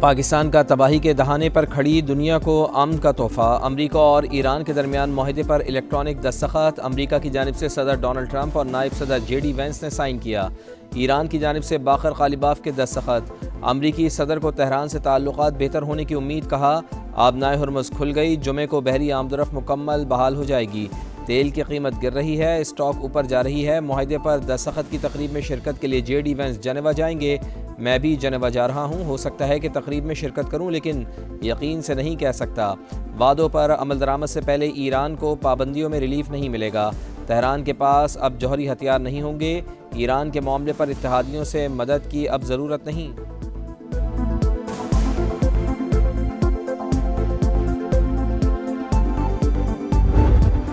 پاکستان کا تباہی کے دہانے پر کھڑی دنیا کو امن کا تحفہ، امریکہ اور ایران کے درمیان معاہدے پر الیکٹرانک دستخط، امریکہ کی جانب سے صدر ڈونلڈ ٹرمپ اور نائب صدر جے ڈی وینس نے سائن کیا۔ ایران کی جانب سے باقر غالباف کے دستخط، امریکی صدر کو تہران سے تعلقات بہتر ہونے کی امید، کہا آبنائے ہرمز کھل گئی، جمعے کو بحری آمد و رفت مکمل بحال ہو جائے گی۔ تیل کی قیمت گر رہی ہے، اسٹاک اوپر جا رہی ہے۔ معاہدے پر دستخط کی تقریب میں شرکت کے لیے جے ڈی وینس جنیوا جائیں گے۔ میں بھی جنیوا جا رہا ہوں، ہو سکتا ہے کہ تقریب میں شرکت کروں، لیکن یقین سے نہیں کہہ سکتا۔ وعدوں پر عمل درآمد سے پہلے ایران کو پابندیوں میں ریلیف نہیں ملے گا۔ تہران کے پاس اب جوہری ہتھیار نہیں ہوں گے۔ ایران کے معاملے پر اتحادیوں سے مدد کی اب ضرورت نہیں۔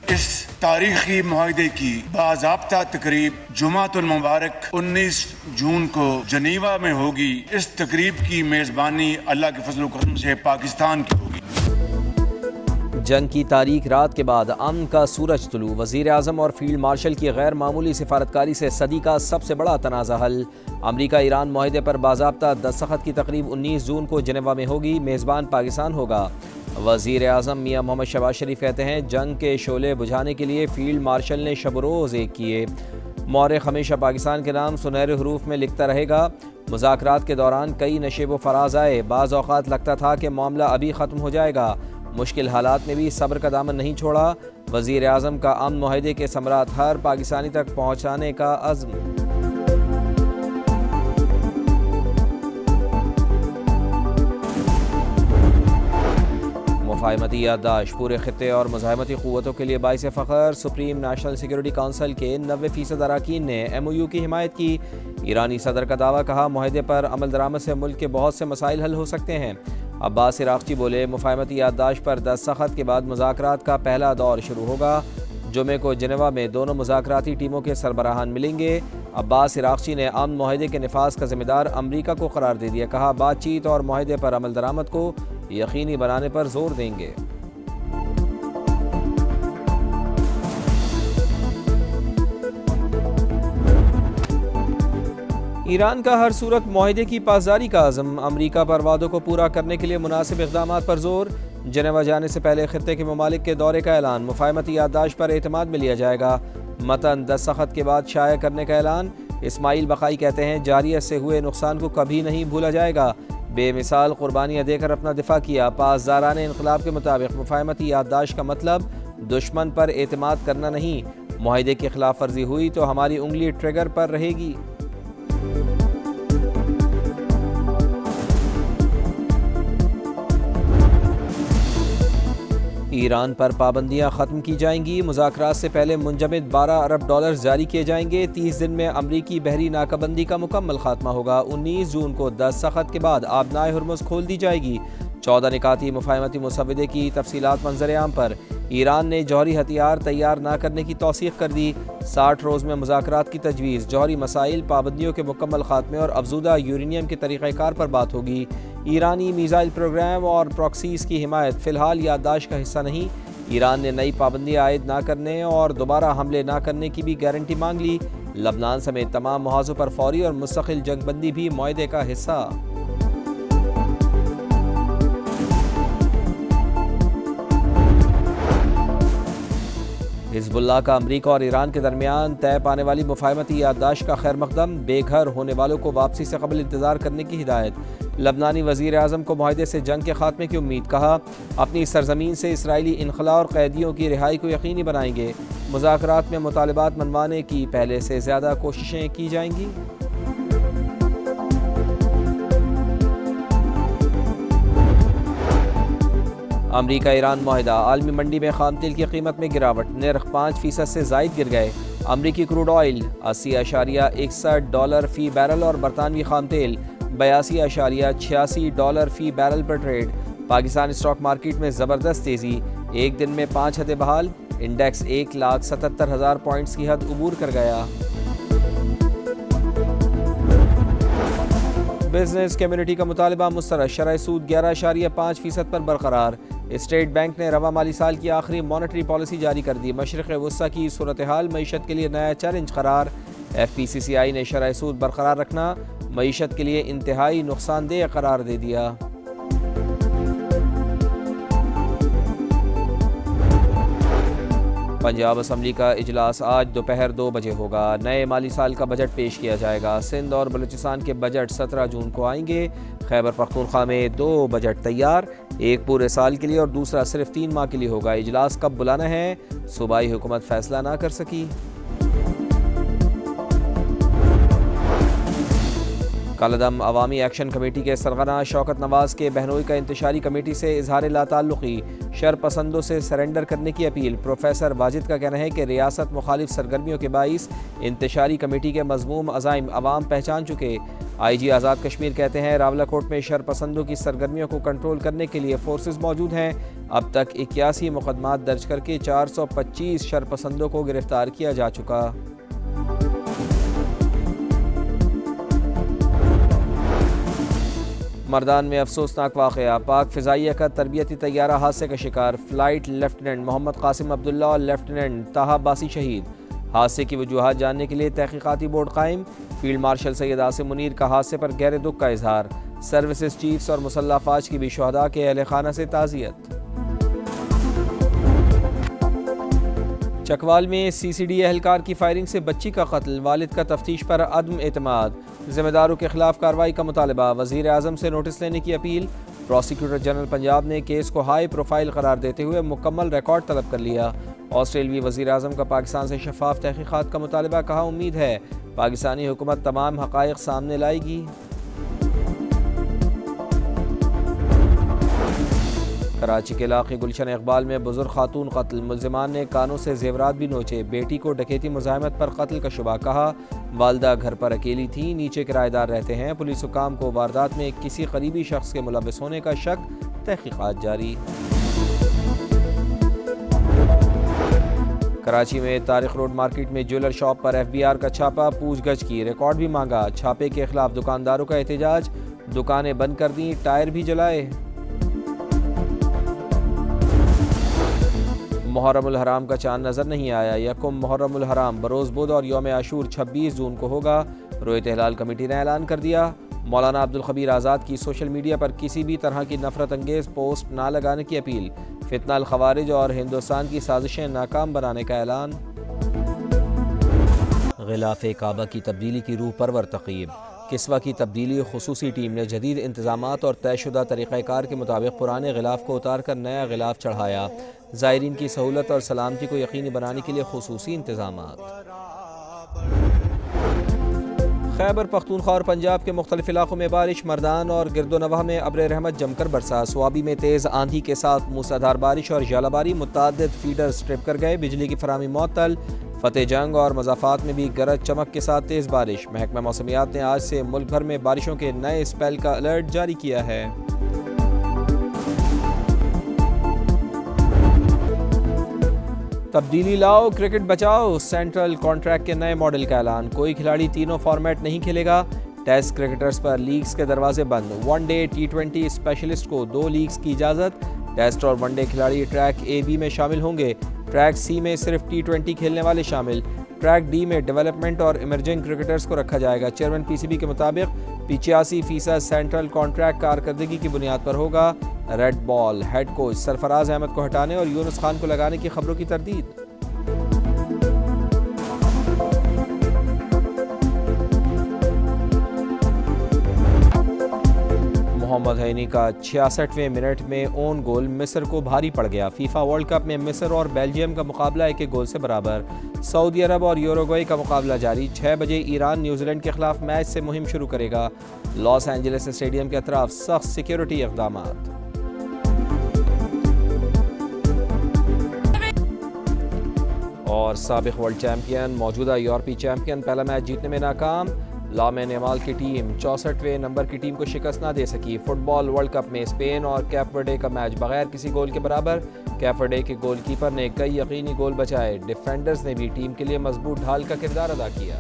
اس تاریخی معاہدے کی باضابطہ تقریب جمعۃ المبارک 19 جون کو جنیوا میں ہوگی۔ اس تقریب کی میزبانی اللہ کے فضل و کرم سے پاکستان کی ہوگی۔ جنگ کی تاریک رات کے بعد امن کا سورج طلوع، وزیر اعظم اور فیلڈ مارشل کی غیر معمولی سفارتکاری سے صدی کا سب سے بڑا تنازع حل۔ امریکہ ایران معاہدے پر باضابطہ دستخط کی تقریب 19 جون کو جنیوا میں ہوگی، میزبان پاکستان ہوگا۔ وزیر اعظم میاں محمد شہباز شریف کہتے ہیں جنگ کے شعلے بجھانے کے لیے فیلڈ مارشل نے شب و روز ایک کیے۔ مورخ ہمیشہ پاکستان کے نام سنہرے حروف میں لکھتا رہے گا۔ مذاکرات کے دوران کئی نشیب و فراز آئے، بعض اوقات لگتا تھا کہ معاملہ ابھی ختم ہو جائے گا، مشکل حالات میں بھی صبر کا دامن نہیں چھوڑا۔ وزیر اعظم کا امن معاہدے کے ثمرات ہر پاکستانی تک پہنچانے کا عزم۔ مفاہمتی یادداشت پورے خطے اور مزاحمتی قوتوں کے لیے باعث فخر، سپریم نیشنل سیکورٹی کونسل کے 90% اراکین نے ایم او یو کی حمایت کی۔ ایرانی صدر کا دعویٰ، کہا معاہدے پر عمل درآمد سے ملک کے بہت سے مسائل حل ہو سکتے ہیں۔ عباس عراقچی بولے مفاہمتی یادداشت پر دستخط کے بعد مذاکرات کا پہلا دور شروع ہوگا۔ جمعے کو جنیوا میں دونوں مذاکراتی ٹیموں کے سربراہان ملیں گے۔ عباس عراقچی نے امن معاہدے کے نفاذ کا ذمہ دار امریکہ کو قرار دے دیا، کہا بات چیت اور معاہدے پر عمل درآمد کو یقینی بنانے پر زور دیں گے۔ ایران کا ہر صورت معاہدے کی پاسداری کا عزم، امریکہ پر وعدوں کو پورا کرنے کے لیے مناسب اقدامات پر زور۔ جنیوا جانے سے پہلے خطے کے ممالک کے دورے کا اعلان، مفاہمتی یادداشت پر اعتماد میں لیا جائے گا۔ متن دستخط کے بعد شائع کرنے کا اعلان، اسماعیل بقائی کہتے ہیں جارحیت سے ہوئے نقصان کو کبھی نہیں بھولا جائے گا، بے مثال قربانیاں دے کر اپنا دفاع کیا۔ پاسداران انقلاب کے مطابق مفاہمتی یادداشت کا مطلب دشمن پر اعتماد کرنا نہیں، معاہدے کی خلاف ورزی ہوئی تو ہماری انگلی ٹریگر پر رہے گی۔ ایران پر پابندیاں ختم کی جائیں گی، مذاکرات سے پہلے منجمد 12 ارب ڈالر جاری کیے جائیں گے۔ 30 دن میں امریکی بحری ناکہ بندی کا مکمل خاتمہ ہوگا۔ 19 جون کو دستخط کے بعد آبنائے ہرمز کھول دی جائے گی۔ 14 نکاتی مفاہمتی مسودے کی تفصیلات منظر عام پر، ایران نے جوہری ہتھیار تیار نہ کرنے کی توثیق کر دی۔ 60 روز میں مذاکرات کی تجویز، جوہری مسائل، پابندیوں کے مکمل خاتمے اور افزودہ یورینیم کے طریقہ کار پر بات ہوگی۔ ایرانی میزائل پروگرام اور پراکسیز کی حمایت فی الحال یادداشت کا حصہ نہیں۔ ایران نے نئی پابندیاں عائد نہ کرنے اور دوبارہ حملے نہ کرنے کی بھی گارنٹی مانگ لی۔ لبنان سمیت تمام محاذوں پر فوری اور مستقل جنگ بندی بھی معاہدے کا حصہ۔ حزب اللہ کا امریکہ اور ایران کے درمیان طے پانے والی مفاہمتی یادداشت کا خیر مقدم، بے گھر ہونے والوں کو واپسی سے قبل انتظار کرنے کی ہدایت۔ لبنانی وزیر اعظم کو معاہدے سے جنگ کے خاتمے کی امید، کہا اپنی سرزمین سے اسرائیلی انخلاء اور قیدیوں کی رہائی کو یقینی بنائیں گے۔ مذاکرات میں مطالبات منوانے کی پہلے سے زیادہ کوششیں کی جائیں گی۔ امریکہ ایران معاہدہ، عالمی منڈی میں خام تیل کی قیمت میں گراوٹ، نرخ 5% سے زائد گر گئے۔ امریکی کروڈ آئل 80.61 ڈالر فی بیرل اور برطانوی خام تیل 82.86 ڈالر فی بیرل پر ٹریڈ۔ پاکستان اسٹاک مارکیٹ میں زبردست تیزی، ایک دن میں 5 حدیں بحال، انڈیکس 1,77,000 پوائنٹس کی حد عبور کر گیا۔ بزنس کمیونٹی کا مطالبہ مسترد، شرح سود 11.5% پر برقرار۔ اسٹیٹ بینک نے رواں مالی سال کی آخری مانیٹری پالیسی جاری کر دی، مشرق وسطی کی صورتحال معیشت کے لیے نیا چیلنج قرار۔ ایف پی سی سی آئی نے شرح سود برقرار رکھنا معیشت کے لیے انتہائی نقصان دہ قرار دے دیا۔ پنجاب اسمبلی کا اجلاس آج دوپہر 2 بجے ہوگا۔ نئے مالی سال کا بجٹ پیش کیا جائے گا۔ سندھ اور بلوچستان کے بجٹ 17 جون کو آئیں گے۔ خیبر پختونخوا میں 2 بجٹ تیار، ایک پورے سال کے لیے اور دوسرا صرف 3 ماہ کے لیے ہوگا۔ اجلاس کب بلانا ہے، صوبائی حکومت فیصلہ نہ کر سکی۔ کالعدم عوامی ایکشن کمیٹی کے سرغنہ شوکت نواز کے بہنوئی کا انتشاری کمیٹی سے اظہار لا تعلقی، شر پسندوں سے سرنڈر کرنے کی اپیل۔ پروفیسر واجد کا کہنا ہے کہ ریاست مخالف سرگرمیوں کے باعث انتشاری کمیٹی کے مذموم عزائم عوام پہچان چکے۔ آئی جی آزاد کشمیر کہتے ہیں راولاکوٹ میں شر پسندوں کی سرگرمیوں کو کنٹرول کرنے کے لیے فورسز موجود ہیں۔ اب تک 81 مقدمات درج کر کے 425 شر پسندوں کو گرفتار کیا جا چکا۔ مردان میں افسوسناک واقعہ، پاک فضائیہ کا تربیتی طیارہ حادثے کا شکار، فلائٹ لیفٹیننٹ محمد قاسم عبداللہ اور لیفٹیننٹ طاہا عباسی شہید۔ حادثے کی وجوہات جاننے کے لیے تحقیقاتی بورڈ قائم۔ فیلڈ مارشل سید عاصم منیر کا حادثے پر گہرے دکھ کا اظہار۔ سروسز چیفز اور مسلح افواج کی بھی شہداء کے اہل خانہ سے تعزیت۔ چکوال میں سی سی ڈی اہلکار کی فائرنگ سے بچی کا قتل، والد کا تفتیش پر عدم اعتماد، ذمہ داروں کے خلاف کارروائی کا مطالبہ، وزیر اعظم سے نوٹس لینے کی اپیل۔ پروسیکیوٹر جنرل پنجاب نے کیس کو ہائی پروفائل قرار دیتے ہوئے مکمل ریکارڈ طلب کر لیا۔ آسٹریلوی وزیر اعظم کا پاکستان سے شفاف تحقیقات کا مطالبہ، کہا امید ہے پاکستانی حکومت تمام حقائق سامنے لائے گی۔ کراچی کے علاقے گلشن اقبال میں بزرگ خاتون قتل، ملزمان نے کانوں سے زیورات بھی نوچے، بیٹی کو ڈکیتی مزاحمت پر قتل کا شبہ، کہا والدہ گھر پر اکیلی تھی، نیچے کرایہ دار رہتے ہیں۔ پولیس حکام کو واردات میں کسی قریبی شخص کے ملوث ہونے کا شک، تحقیقات جاری۔ کراچی میں طارق روڈ مارکیٹ میں جیولر شاپ پر ایف بی آر کا چھاپہ، پوچھ گچھ کی، ریکارڈ بھی مانگا۔ چھاپے کے خلاف دکانداروں کا احتجاج، دکانیں بند کر دیں، ٹائر بھی جلائے۔ محرم الحرام کا چاند نظر نہیں آیا، یکم محرم الحرام بروز بدھ اور یوم عاشور 26 جون کو ہوگا، رویت ہلال کمیٹی نے اعلان کر دیا۔ مولانا عبدالخبیر آزاد کی سوشل میڈیا پر کسی بھی طرح کی نفرت انگیز پوسٹ نہ لگانے کی اپیل، فتنہ الخوارج اور ہندوستان کی سازشیں ناکام بنانے کا اعلان۔ غلاف کعبہ کی تبدیلی کی روح پرور تقریب، کسوہ کی تبدیلی، خصوصی ٹیم نے جدید انتظامات اور طے شدہ طریقہ کار کے مطابق پرانے غلاف کو اتار کر نیا غلاف چڑھایا۔ زائرین کی سہولت اور سلامتی کو یقینی بنانے کے لیے خصوصی انتظامات۔ خیبر پختونخوا اور پنجاب کے مختلف علاقوں میں بارش، مردان اور گرد و نواح میں ابر رحمت جم کر برسا، سوابی میں تیز آندھی کے ساتھ موسلادھار بارش اور ژالہ باری، متعدد فیڈر سٹرپ کر گئے، بجلی کی فراہمی معطل۔ فتح جنگ اور مضافات میں بھی گرج چمک کے ساتھ تیز بارش۔ محکمہ موسمیات نے آج سے ملک بھر میں بارشوں کے نئے اسپیل کا الرٹ جاری کیا ہے۔ تبدیلی لاؤ، کرکٹ بچاؤ، سینٹرل کانٹریکٹ کے نئے ماڈل کا اعلان، کوئی کھلاڑی تینوں فارمیٹ نہیں کھیلے گا، ٹیسٹ کرکٹرز پر لیگز کے دروازے بند، ون ڈے T20 اسپیشلسٹ کو 2 لیگز کی اجازت، ٹیسٹ اور ون ڈے کھلاڑی ٹریک اے بی میں شامل ہوں گے، ٹریک سی میں صرف T20 کھیلنے والے شامل، ٹریک ڈی میں ڈیولپمنٹ اور ایمرجنگ کرکٹرز کو رکھا جائے گا۔ چیئرمین پی سی بی کے مطابق 85% سینٹرل کانٹریکٹ کارکردگی کی بنیاد پر ہوگا۔ ریڈ بال ہیڈ کوچ سرفراز احمد کو ہٹانے اور یونس خان کو لگانے کی خبروں کی تردید۔ محمد ہینی کا 66ویں منٹ میں اون گول مصر کو بھاری پڑ گیا۔ فیفا ورلڈ کپ میں مصر اور بیلجیم کا مقابلہ 1 گول سے برابر۔ سعودی عرب اور یوروگوئے کا مقابلہ جاری، 6 بجے ایران نیوزی لینڈ کے خلاف میچ سے مہم شروع کرے گا۔ لاس اینجلس اسٹیڈیم کے اطراف سخت سیکیورٹی اقدامات۔ اور سابق ورلڈ چیمپئن موجودہ یورپی چیمپئن پہلا میچ جیتنے میں ناکام، لامین یامال کی ٹیم 64ویں نمبر کی ٹیم کو شکست نہ دے سکی۔ فٹ بال ورلڈ کپ میں اسپین اور کیپ ورڈے کا میچ بغیر کسی گول کے برابر، کیپ ورڈے کے گول کیپر نے کئی یقینی گول بچائے، ڈیفینڈرز نے بھی ٹیم کے لیے مضبوط ڈھال کا کردار ادا کیا۔